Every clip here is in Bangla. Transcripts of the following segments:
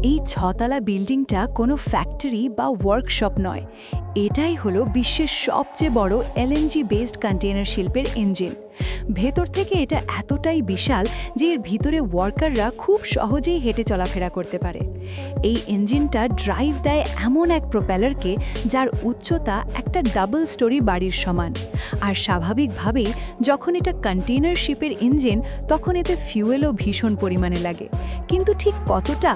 এই ছতলা বিল্ডিংটা কোনো ফ্যাক্টরি বা ওয়ার্কশপ নয়, এটাই হলো বিশ্বের সবচেয়ে বড় এলএনজি বেসড কন্টেইনার শিল্পের ইঞ্জিন। ভেতর থেকে এটা এতটাই বিশাল যে এর ভিতরে ওয়ার্কাররা খুব সহজেই হেঁটে চলাফেরা করতে পারে। এই ইঞ্জিনটা ড্রাইভ দেয় এমন এক প্রোপেলারকে যার উচ্চতা একটা ডাবল স্টোরি বাড়ির সমান। আর স্বাভাবিকভাবেই যখন এটা কন্টেইনার শিপের ইঞ্জিন, তখন এতে ফিউয়েলও ভীষণ পরিমাণে লাগে। কিন্তু ঠিক কতটা?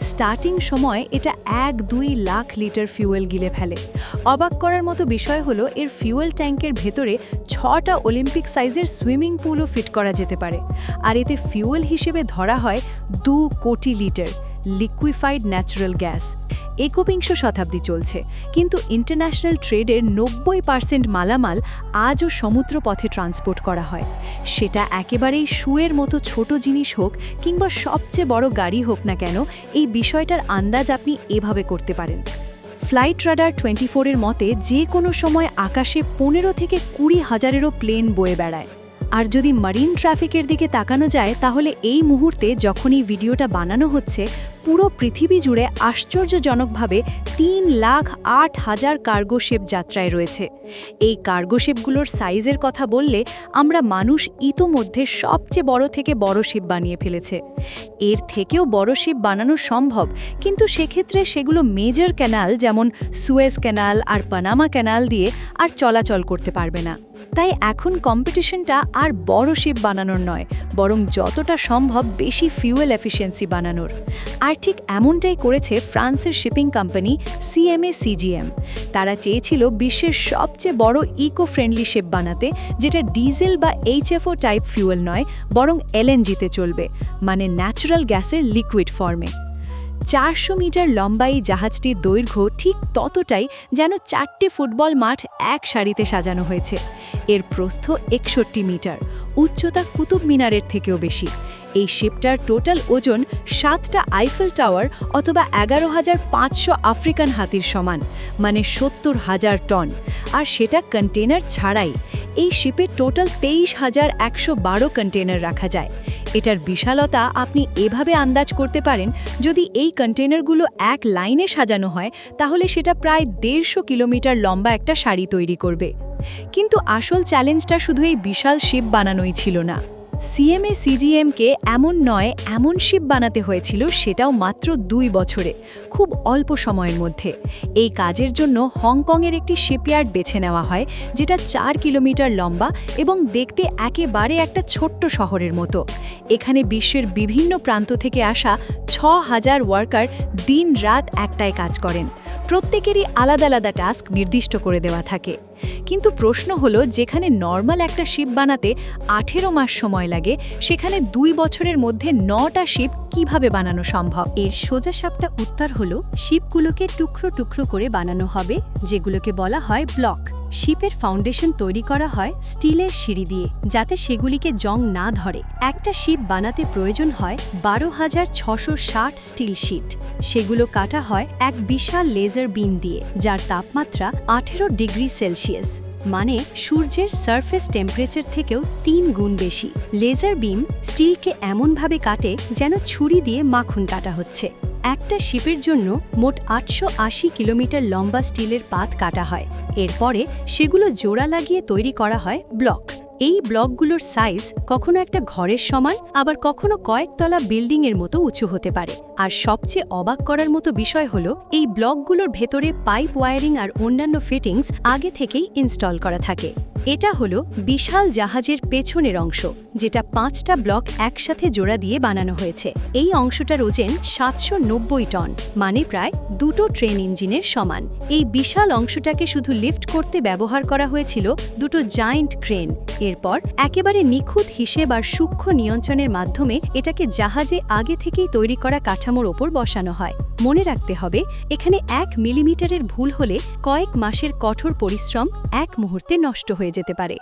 স্টার্টিং সময় এটা 1-2 লাখ লিটার ফিউয়েল গিলে ফেলে। অবাক করার মতো বিষয় হলো এর ফিউয়েল ট্যাঙ্কের ভেতরে 6টা অলিম্পিক সাইজের সুইমিং পুলও ফিট করা যেতে পারে। আর এতে ফিউয়েল হিসেবে ধরা হয় 2 কোটি লিটার লিকুইফাইড ন্যাচারাল গ্যাস। একবিংশ শতাব্দী চলছে, কিন্তু ইন্টারন্যাশনাল ট্রেডের 90% মালামাল আজও সমুদ্রপথে ট্রান্সপোর্ট করা হয়। সেটা একেবারেই শুয়ের মতো ছোট জিনিস হোক কিংবা সবচেয়ে বড় গাড়ি হোক না কেন, এই বিষয়টার আন্দাজ আপনি এভাবে করতে পারেন। ফ্লাইট রাডার 24-এর মতে যে কোনো সময় আকাশে 15 থেকে 20 হাজারেরও প্লেন বয়ে বেড়ায়। আর যদি মারিন ট্রাফিকের দিকে তাকানো যায়, তাহলে এই মুহূর্তে যখন এই ভিডিওটা বানানো হচ্ছে, পুরো পৃথিবী জুড়ে আশ্চর্যজনকভাবে 3,08,000 কার্গো শিপ যাত্রায় রয়েছে। এই কার্গো শিপগুলোর সাইজের কথা বললে আমরা মানুষ ইতোমধ্যে সবচেয়ে বড় থেকে বড় শিপ বানিয়ে ফেলেছে। এর থেকেও বড় শিপ বানানো সম্ভব, কিন্তু সেক্ষেত্রে সেগুলো মেজর ক্যানাল যেমন সুয়েজ ক্যানাল আর পানামা ক্যানাল দিয়ে আর চলাচল করতে পারবে না। তাই এখন কম্পিটিশনটা আর বড় শিপ বানানোর নয়, বরং যতটা সম্ভব বেশি ফিউয়েল এফিসিয়েন্সি বানানোর। আর ঠিক এমনটাই করেছে ফ্রান্সের শিপিং কোম্পানি CMA CGM। তারা চেয়েছিল বিশ্বের সবচেয়ে বড় ইকো ফ্রেন্ডলি শিপ বানাতে, যেটা ডিজেল বা HFO টাইপ ফিউয়েল নয়, বরং LNG-তে চলবে, মানে ন্যাচারাল গ্যাসের লিকুইড ফর্মে। 400 মিটার লম্বা এই জাহাজটির দৈর্ঘ্য ঠিক ততটাই যেন 4টে ফুটবল মাঠ এক সারিতে সাজানো হয়েছে। এর প্রস্থ 61 মিটার, উচ্চতা কুতুব মিনারের থেকেও বেশি। এই শিপটার টোটাল ওজন 7টা আইফেল টাওয়ার অথবা 11,500 আফ্রিকান হাতির সমান, মানে 70,000 টন। আর সেটা কন্টেইনার ছাড়াই। এই শিপে টোটাল 23,112 কন্টেইনার রাখা যায়। এটার বিশালতা আপনি এভাবে আন্দাজ করতে পারেন, যদি এই কন্টেইনারগুলো এক লাইনে সাজানো হয়, তাহলে সেটা প্রায় 150 কিলোমিটার লম্বা একটা সারি তৈরি করবে। কিন্তু আসল চ্যালেঞ্জটা শুধু এই বিশাল শিপ বানানোই ছিল না। CMA CGM-কে এমন শিপ বানাতে হয়েছিল, সেটাও মাত্র 2 বছরে, খুব অল্প সময়ের মধ্যে। এই কাজের জন্য হংকংয়ের একটি শিপইয়ার্ড বেছে নেওয়া হয়, যেটা 4 কিলোমিটার লম্বা এবং দেখতে একেবারে একটা ছোট্ট শহরের মতো। এখানে বিশ্বের বিভিন্ন প্রান্ত থেকে আসা 6,000 ওয়ার্কার দিন-রাত একটায় কাজ করেন। প্রত্যেকেরই আলাদা আলাদা টাস্ক নির্দিষ্ট করে দেওয়া থাকে। কিন্তু প্রশ্ন হলো, যেখানে নর্মাল একটা শিপ বানাতে 18 মাস সময় লাগে, সেখানে 2 বছরের মধ্যে 9টা শিপ কিভাবে বানানো সম্ভব? এর সোজাসাপটা উত্তর হলো, শিপগুলোকে টুকরো টুকরো করে বানানো হবে, যেগুলোকে বলা হয় ব্লক। শিপের ফাউন্ডেশন তৈরি করা হয় স্টিলের সিঁড়ি দিয়ে, যাতে সেগুলিকে জং না ধরে। একটা শিপ বানাতে প্রয়োজন হয় 12,660 স্টিল শিট। সেগুলো কাটা হয় এক বিশাল লেজার বিম দিয়ে, যার তাপমাত্রা 18 ডিগ্রি সেলসিয়াস, মানে সূর্যের সারফেস টেম্পারেচার থেকেও 3 গুণ বেশি। লেজার বিম স্টিলকে এমনভাবে কাটে যেন ছুরি দিয়ে মাখন কাটা হচ্ছে। একটা শিপের জন্য মোট 880 কিলোমিটার লম্বা স্টিলের পাত কাটা হয়। এরপরে সেগুলো জোড়া লাগিয়ে তৈরি করা হয় ব্লক। এই ব্লকগুলোর সাইজ কখনো একটা ঘরের সমান, আবার কখনো কয়েকতলা বিল্ডিংয়ের মতো উঁচু হতে পারে। আর সবচেয়ে অবাক করার মতো বিষয় হলো, এই ব্লকগুলোর ভেতরে পাইপ ওয়্যারিং আর অন্যান্য ফিটিংস আগে থেকেই ইনস্টল করা থাকে। এটা হলো বিশাল জাহাজের পেছনের অংশ, যেটা 5টা ব্লক একসাথে জোড়া দিয়ে বানানো হয়েছে। এই অংশটার ওজন 790 টন, মানে প্রায় 2টো ট্রেন ইঞ্জিনের সমান। এই বিশাল অংশটাকে শুধু লিফট করতে ব্যবহার করা হয়েছিল 2টো জায়ান্ট ক্রেন। এরপর একেবারে নিখুঁত হিসেব আর সূক্ষ্ম নিয়ন্ত্রণের মাধ্যমে এটাকে জাহাজে আগে থেকেই তৈরি করা কাঠামোর ওপর বসানো হয়। মনে রাখতে হবে, এখানে 1 মিলিমিটারের ভুল হলে কয়েক মাসের কঠোর পরিশ্রম এক মুহূর্তে নষ্ট হয়ে যেতে পারে।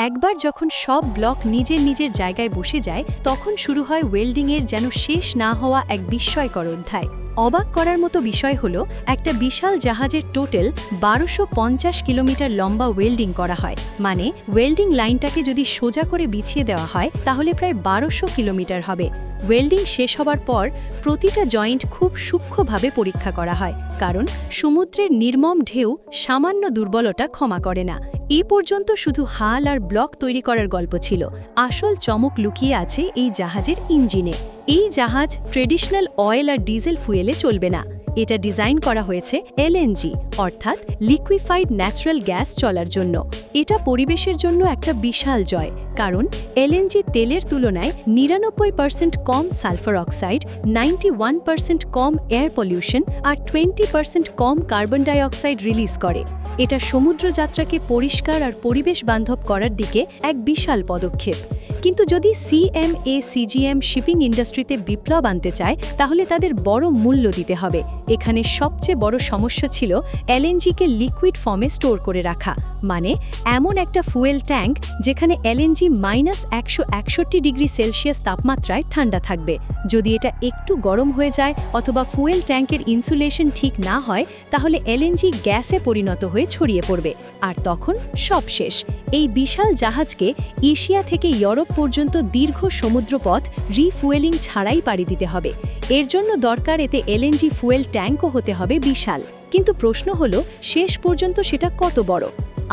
একবার যখন সব ব্লক নিজের নিজের জায়গায় বসে যায়, তখন শুরু হয় ওয়েল্ডিংয়ের যেন শেষ না হওয়া এক বিস্ময়কর অধ্যায়। অবাক করার মতো বিষয় হলো একটা বিশাল জাহাজের টোটাল 1250 কিলোমিটার লম্বা ওয়েল্ডিং করা হয়, মানে ওয়েল্ডিং লাইনটাকে যদি সোজা করে বিছিয়ে দেওয়া হয় তাহলে প্রায় 1200 কিলোমিটার হবে। ওয়েল্ডিং শেষ হবার পর প্রতিটা জয়েন্ট খুব সূক্ষ্মভাবে পরীক্ষা করা হয়, কারণ সমুদ্রের নির্মম ঢেউ সামান্য দুর্বলতা ক্ষমা করে না। এই পর্যন্ত শুধু হাল আর ব্লক তৈরি করার গল্প ছিল, আসল চমক লুকিয়ে আছে এই জাহাজের ইঞ্জিনে। এই জাহাজ ট্রেডিশনাল অয়েল আর ডিজেল ফুয়েলে চলবে না, এটা ডিজাইন করা হয়েছে এলএনজি অর্থাৎ লিকুইফাইড ন্যাচারাল গ্যাস চলার জন্য। এটা পরিবেশের জন্য একটা বিশাল জয়, কারণ এলএনজি তেলের তুলনায় 99% কম সালফার অক্সাইড, 91% কম এয়ার পলিউশন আর 20% কম কার্বন ডাই অক্সাইড রিলিজ করে। এটা সমুদ্রযাত্রাকে পরিষ্কার আর পরিবেশ বান্ধব করার দিকে এক বিশাল পদক্ষেপ। কিন্তু যদি সিএমএ-সিজিএম শিপিং ইন্ডাস্ট্রিতে বিপ্লব আনতে চায় তাহলে তাদের বড় মূল্য দিতে হবে। এখানে সবচেয়ে বড় সমস্যা ছিল এলএনজিকে লিকুইড ফর্মে স্টোর করে রাখা, মানে এমন একটা ফুয়েল ট্যাঙ্ক যেখানে এলএনজি -161 ডিগ্রি সেলসিয়াস তাপমাত্রায় ঠান্ডা থাকবে। যদি এটা একটু গরম হয়ে যায় অথবা ফুয়েল ট্যাঙ্কের ইনসুলেশন ঠিক না হয় তাহলে এলএনজি গ্যাসে পরিণত হয়ে ছড়িয়ে পড়বে, আর তখন সব শেষ। এই বিশাল জাহাজকে এশিয়া থেকে ইউরোপ পর্যন্ত দীর্ঘ সমুদ্রপথ রিফুয়েলিং ছাড়াই পাড়ি দিতে হবে। এর জন্য দরকার এতে এলএনজি ফুয়েল ট্যাঙ্কও হতে হবে বিশাল। কিন্তু প্রশ্ন হলো, শেষ পর্যন্ত সেটা কত বড়?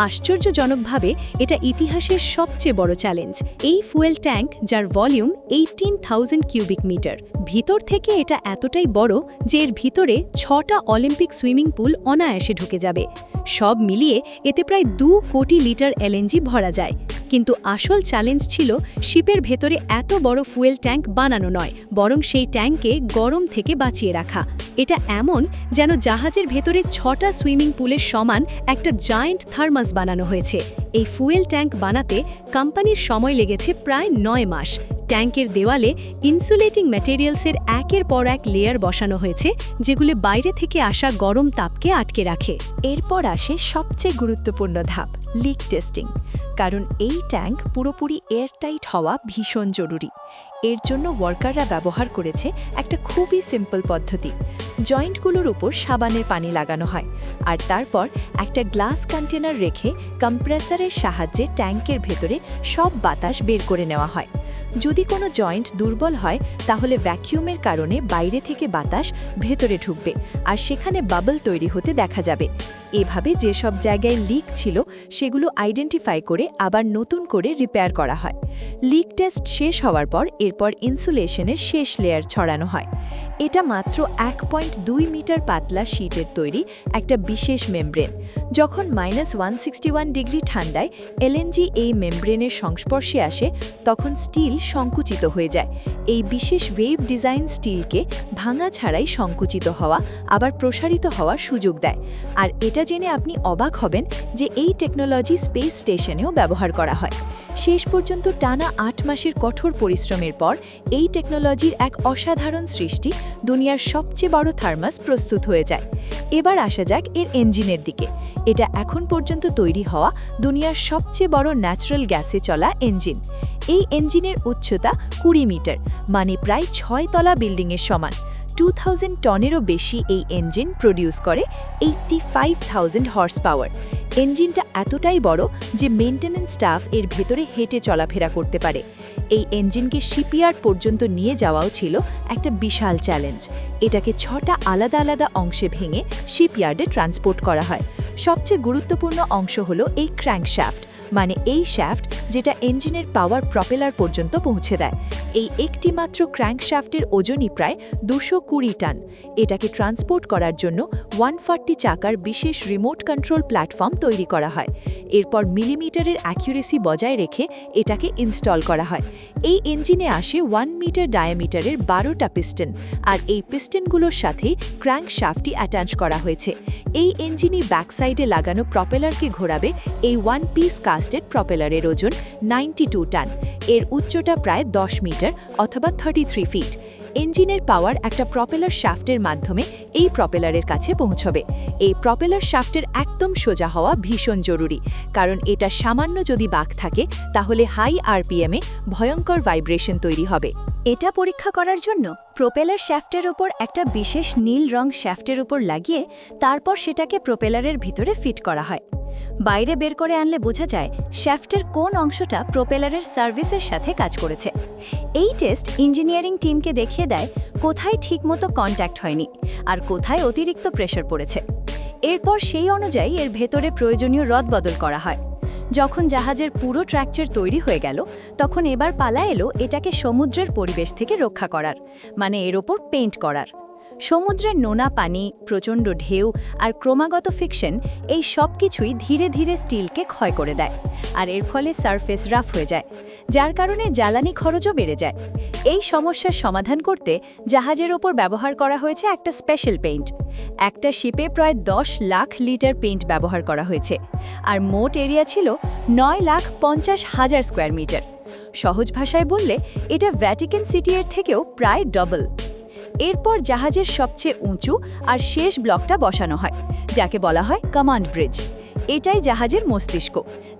আশ্চর্যজনকভাবে এটা ইতিহাসের সবচেয়ে বড় চ্যালেঞ্জ। এই ফুয়েল ট্যাঙ্ক, যার ভলিউম 18,000 কিউবিক মিটার, ভিতর থেকে এটা এতটাই বড় যে এর ভিতরে 6টা অলিম্পিক সুইমিং পুল অনায়াসে ঢুকে যাবে। সব মিলিয়ে এতে প্রায় 2 কোটি লিটার এলএনজি ভরা যায়। কিন্তু আসল চ্যালেঞ্জ ছিল শিপের ভেতরে এত বড় ফুয়েল ট্যাঙ্ক বানানো নয়, বরং সেই ট্যাঙ্কে গরম থেকে বাঁচিয়ে রাখা। এটা এমন যেন জাহাজের ভেতরে 6টা সুইমিং পুলের সমান একটা জায়ান্ট থার্মাস বানানো হয়েছে। এই ফুয়েল ট্যাঙ্ক বানাতে কোম্পানির সময় লেগেছে প্রায় 9 মাস। ট্যাঙ্কের দেওয়ালে ইনসুলেটিং ম্যাটেরিয়ালসের একের পর এক লেয়ার বসানো হয়েছে, যেগুলো বাইরে থেকে আসা গরম তাপকে আটকে রাখে। এরপর আসে সবচেয়ে গুরুত্বপূর্ণ ধাপ, লিক টেস্টিং। কারণ এই ট্যাঙ্ক পুরোপুরি এয়ারটাইট হওয়া ভীষণ জরুরি। এর জন্য ওয়ার্কাররা ব্যবহার করেছে একটা খুবই সিম্পল পদ্ধতি। জয়েন্টগুলোর উপর সাবানের পানি লাগানো হয়, আর তারপর একটা গ্লাস কন্টেনার রেখে কম্প্রেসারের সাহায্যে ট্যাঙ্কের ভেতরে সব বাতাস বের করে নেওয়া হয়। যদি কোনো জয়েন্ট দুর্বল হয় তাহলে ভ্যাকিউমের কারণে বাইরে থেকে বাতাস ভেতরে ঢুকবে আর সেখানে বাবল তৈরি হতে দেখা যাবে। এভাবে যেসব জায়গায় লিক ছিল সেগুলো আইডেন্টিফাই করে আবার নতুন করে রিপেয়ার করা হয়। লিক টেস্ট শেষ হওয়ার পর এরপর ইনসুলেশনের শেষ লেয়ার ছড়ানো হয়। এটা মাত্র 1.2 মিটার পাতলা শীটের তৈরি একটা বিশেষ মেমব্রেন। যখন -161 ডিগ্রি ঠান্ডায় এলএনজি এই মেমব্রেনের সংস্পর্শে আসে তখন স্টিল সংকুচিত হয়ে যায়। এই বিশেষ ওয়েভ ডিজাইন স্টিলকে ভাঙা ছাড়াই সংকুচিত হওয়া আবার প্রসারিত হওয়ার সুযোগ দেয়। আর এটা জেনে আপনি অবাক হবেন যে এই টেকনোলজি স্পেস স্টেশনেও ব্যবহার করা হয়। শেষ পর্যন্ত টানা 8 মাসের কঠোর পরিশ্রমের পর এই টেকনোলজির এক অসাধারণ সৃষ্টি, দুনিয়ার সবচেয়ে বড় থার্মাস প্রস্তুত হয়ে যায়। এবার আসা যাক এর ইঞ্জিনের দিকে। এটা এখন পর্যন্ত তৈরি হওয়া দুনিয়ার সবচেয়ে বড় ন্যাচারাল গ্যাসে চলা ইঞ্জিন। এই ইঞ্জিনের উচ্চতা 20 মিটার, মানে প্রায় 6 তলা বিল্ডিংয়ের সমান। 2000 টনেরও বেশি এই ইঞ্জিন প্রডিউস করে 85,000 হর্স পাওয়ার। ইঞ্জিনটা এতটাই বড় যে মেইনটেনেন্স স্টাফ এর ভেতরে হেঁটে চলাফেরা করতে পারে। এই ইঞ্জিনকে শিপইয়ার্ড পর্যন্ত নিয়ে যাওয়াও ছিল একটা বিশাল চ্যালেঞ্জ। এটাকে 6টা আলাদা আলাদা অংশে ভেঙে শিপইয়ার্ডে ট্রান্সপোর্ট করা হয়। সবচেয়ে গুরুত্বপূর্ণ অংশ হলো এই ক্র্যাঙ্কশ্যাফট, মানে এই শ্যাফট যেটা ইঞ্জিনের পাওয়ার প্রপেলার পর্যন্ত পৌঁছে দেয়। এই একটি মাত্র ক্র্যাঙ্কশ্যাফটের ওজনই প্রায় 220 টন। এটাকে ট্রান্সপোর্ট করার জন্য 140 চাকার বিশেষ রিমোট কন্ট্রোল প্ল্যাটফর্ম তৈরি করা হয়। এরপর মিলিমিটারের অ্যাকুরেসি বজায় রেখে এটাকে ইনস্টল করা হয়। এই ইঞ্জিনে আসে 1 মিটার ডায়ামিটারের 12টা পিস্টন, আর এই পিস্টনগুলোর সাথেই ক্র্যাঙ্কশ্যাফটটি অ্যাটাচ করা হয়েছে। এই ইঞ্জিনই ব্যাকসাইডে লাগানো প্রপেলারকে ঘোরাবে। এই 1 পিস কাস্টেড প্রপেলারের ওজন 92 টন। এর উচ্চতা প্রায় 10 মিটার অথবা 33 ফিট। ইঞ্জিনের পাওয়ার একটা প্রপেলার শ্যাফটের মাধ্যমে এই প্রপেলারের কাছে পৌঁছবে। এই প্রপেলার শ্যাফটের একদম সোজা হওয়া ভীষণ জরুরি, কারণ এটা সামান্য যদি বাঁক থাকে তাহলে হাই আরপিএমে ভয়ঙ্কর ভাইব্রেশন তৈরি হবে। এটা পরীক্ষা করার জন্য প্রোপেলার শ্যাফটের উপর একটা বিশেষ নীল রং শ্যাফটের উপর লাগিয়ে তারপর সেটাকে প্রোপেলারের ভিতরে ফিট করা হয়। বাইরে বের করে আনলে বোঝা যায় শ্যাফটের কোন অংশটা প্রোপেলারের সার্ভিসের সাথে কাজ করেছে। এই টেস্ট ইঞ্জিনিয়ারিং টিমকে দেখিয়ে দেয় কোথায় ঠিকমতো কন্ট্যাক্ট হয়নি আর কোথায় অতিরিক্ত প্রেশার পড়েছে। এরপর সেই অনুযায়ী এর ভেতরে প্রয়োজনীয় রদবদল করা হয়। যখন জাহাজের পুরো স্ট্রাকচার তৈরি হয়ে গেল তখন এবার পালা এলো এটাকে সমুদ্রের পরিবেশ থেকে রক্ষা করার, মানে এর ওপর পেইন্ট করার। সমুদ্রের নোনা পানি, প্রচণ্ড ঢেউ আর ক্রমাগত ফিকশন এই সব কিছুই ধীরে ধীরে স্টিলকে ক্ষয় করে দেয়, আর এর ফলে সারফেস রাফ হয়ে যায়, যার কারণে জ্বালানি খরচও বেড়ে যায়। এই সমস্যার সমাধান করতে জাহাজের ওপর ব্যবহার করা হয়েছে একটা স্পেশাল পেইন্ট। একটা শিপে প্রায় 10 লাখ লিটার পেইন্ট ব্যবহার করা হয়েছে, আর মোট এরিয়া ছিল 9,50,000 স্কোয়ার মিটার। সহজ ভাষায় বললে এটা ভ্যাটিকান সিটি এর থেকেও প্রায় ডবল। এরপর জাহাজের সবচেয়ে উঁচু আর শেষ ব্লকটা বসানো হয়, যাকে বলা হয় কমান্ড ব্রিজ। এটাই জাহাজের মস্তিষ্ক,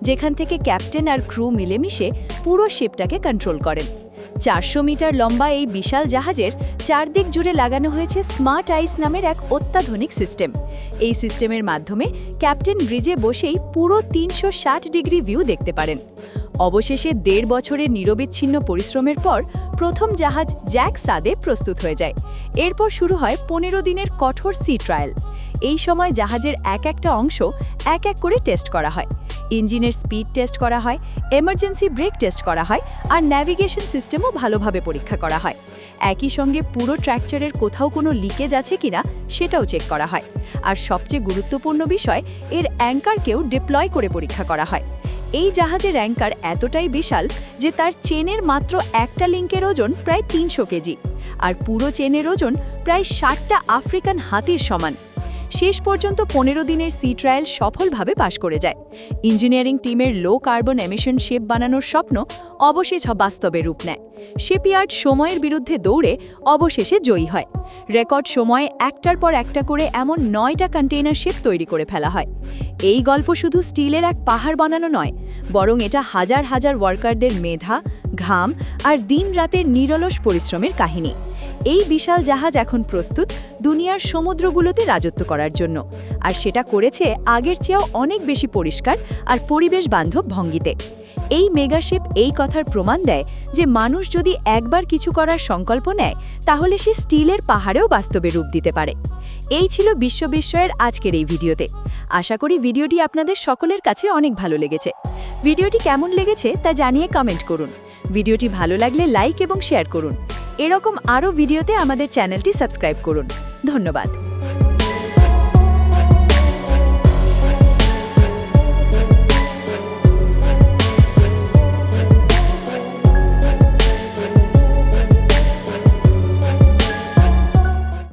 যেখান থেকে ক্যাপ্টেন আর ক্রু মিলেমিশে পুরো শিপটাকে কন্ট্রোল করেন। 400 মিটার লম্বা এই বিশাল জাহাজের চারদিক জুড়ে লাগানো হয়েছে স্মার্ট আইস নামের এক অত্যাধুনিক সিস্টেম। এই সিস্টেমের মাধ্যমে ক্যাপ্টেন ব্রিজে বসেই পুরো 360 ডিগ্রি ভিউ দেখতে পারেন। অবশেষে 1.5 বছরের নিরবিচ্ছিন্ন পরিশ্রমের পর প্রথম জাহাজ জ্যাক সাদে প্রস্তুত হয়ে যায়। এরপর শুরু হয় 15 দিনের কঠোর সি ট্রায়াল। এই সময় জাহাজের একটা অংশ এক করে টেস্ট করা হয়। ইঞ্জিনের স্পিড টেস্ট করা হয়, এমার্জেন্সি ব্রেক টেস্ট করা হয়, আর ন্যাভিগেশন সিস্টেমও ভালোভাবে পরীক্ষা করা হয়। একই সঙ্গে পুরো স্ট্রাকচারের কোথাও কোনো লিকেজ আছে কিনা সেটাও চেক করা হয়। আর সবচেয়ে গুরুত্বপূর্ণ বিষয়, এর অ্যাঙ্কারকেও ডিপ্লয় করে পরীক্ষা করা হয়। এই জাহাজের অ্যাঙ্কার এতটাই বিশাল যে তার চেনের মাত্র একটা লিঙ্কের ওজন প্রায় 300 কেজি, আর পুরো চেনের ওজন প্রায় 60টা আফ্রিকান হাতির সমান। শেষ পর্যন্ত 15 দিনের সি ট্রায়াল সফলভাবে পাশ করে যায়। ইঞ্জিনিয়ারিং টিমের লো কার্বন এমিশন শিপ বানানোর স্বপ্ন অবশেষে বাস্তবে রূপ নেয়। শিপইয়ার্ড সময়ের বিরুদ্ধে দৌড়ে অবশেষে জয়ী হয়। রেকর্ড সময়ে একটার পর একটা করে এমন 9টা কন্টেইনার শিপ তৈরি করে ফেলা হয়। এই গল্প শুধু স্টিলের এক পাহাড় বানানো নয়, বরং এটা হাজার হাজার ওয়ার্কারদের মেধা, ঘাম আর দিন-রাতের নিরলস পরিশ্রমের কাহিনী। এই বিশাল জাহাজ এখন প্রস্তুত দুনিয়ার সমুদ্রগুলোতে রাজত্ব করার জন্য, আর সেটা করেছে আগের চেয়েও অনেক বেশি পরিষ্কার আর পরিবেশ বান্ধব ভঙ্গিতে। এই মেগাশিপ এই কথার প্রমাণ দেয় যে মানুষ যদি একবার কিছু করার সংকল্প নেয় তাহলে সে স্টিলের পাহাড়েও বাস্তবে রূপ দিতে পারে। এই ছিল বিশ্ব বিস্ময়ের আজকের এই ভিডিওতে। আশা করি ভিডিওটি আপনাদের সকলের কাছে অনেক ভালো লেগেছে। ভিডিওটি কেমন লেগেছে তা জানিয়ে কমেন্ট করুন। ভিডিওটি ভালো লাগলে লাইক এবং শেয়ার করুন। এরকম আরও ভিডিওতে আমাদের চ্যানেলটি সাবস্ক্রাইব করুন। ধন্যবাদ।